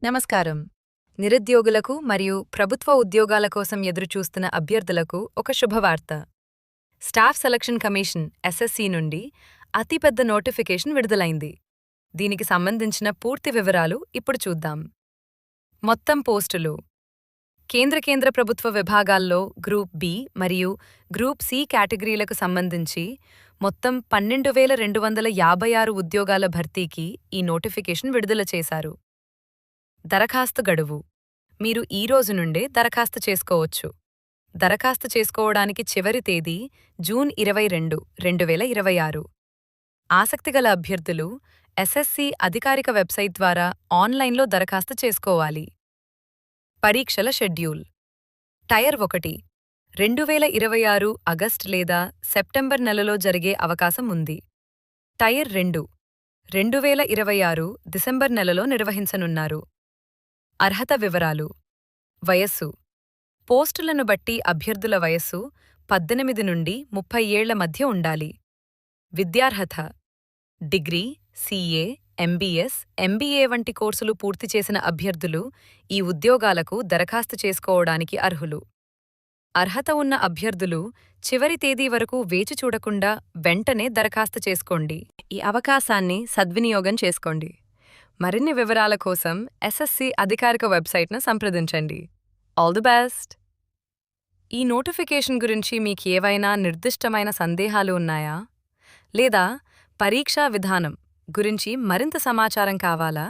నమస్కారం. నిరుద్యోగులకు మరియు ప్రభుత్వ ఉద్యోగాల కోసం ఎదురుచూస్తున్న అభ్యర్థులకు ఒక శుభవార్త. స్టాఫ్ సెలక్షన్ కమిషన్ ఎస్ఎస్సి నుండి అతిపెద్ద నోటిఫికేషన్ విడుదలైంది. దీనికి సంబంధించిన పూర్తి వివరాలు ఇప్పుడు చూద్దాం. మొత్తం పోస్టులు: కేంద్ర ప్రభుత్వ విభాగాల్లో గ్రూప్ బి మరియు గ్రూప్ సి కేటగిరీలకు సంబంధించి మొత్తం 12,256 ఉద్యోగాల భర్తీకి ఈ నోటిఫికేషన్ విడుదల చేశారు. దరఖాస్తు గడువు: మీరు ఈ రోజు నుండే దరఖాస్తు చేసుకోవచ్చు. దరఖాస్తు చేసుకోవడానికి చివరి తేదీ జూన్ 22, 2026. ఆసక్తిగల అభ్యర్థులు ఎస్ఎస్సి అధికారిక వెబ్సైట్ ద్వారా ఆన్లైన్లో దరఖాస్తు చేసుకోవాలి. పరీక్షల షెడ్యూల్: టైర్ 1 2026 ఆగస్టు లేదా సెప్టెంబర్ నెలలో జరిగే అవకాశం ఉంది. టైర్ 2 2026 డిసెంబర్ నెలలో నిర్వహించనున్నారు. అర్హత వివరాలు: వయస్సు: పోస్టులను బట్టి అభ్యర్థుల వయస్సు 18 నుండి 30 ఏళ్ల మధ్య ఉండాలి. విద్యార్హత: డిగ్రీ, సీఏ, ఎంబీఎస్, ఎంబీఏ వంటి కోర్సులు పూర్తి చేసిన అభ్యర్థులు ఈ ఉద్యోగాలకు దరఖాస్తు చేసుకోవడానికి అర్హులు. అర్హత ఉన్న అభ్యర్థులు చివరి తేదీ వరకు వేచి చూడకుండా వెంటనే దరఖాస్తు చేసుకోండి. ఈ అవకాశాన్ని సద్వినియోగం చేసుకోండి. మరిన్ని వివరాల కోసం ఎస్ఎస్సి అధికారిక వెబ్సైట్ను సంప్రదించండి. All the best! ఈ నోటిఫికేషన్ గురించి మీకేవైనా నిర్దిష్టమైన సందేహాలు ఉన్నాయా? లేదా పరీక్షా విధానం గురించి మరింత సమాచారం కావాలా?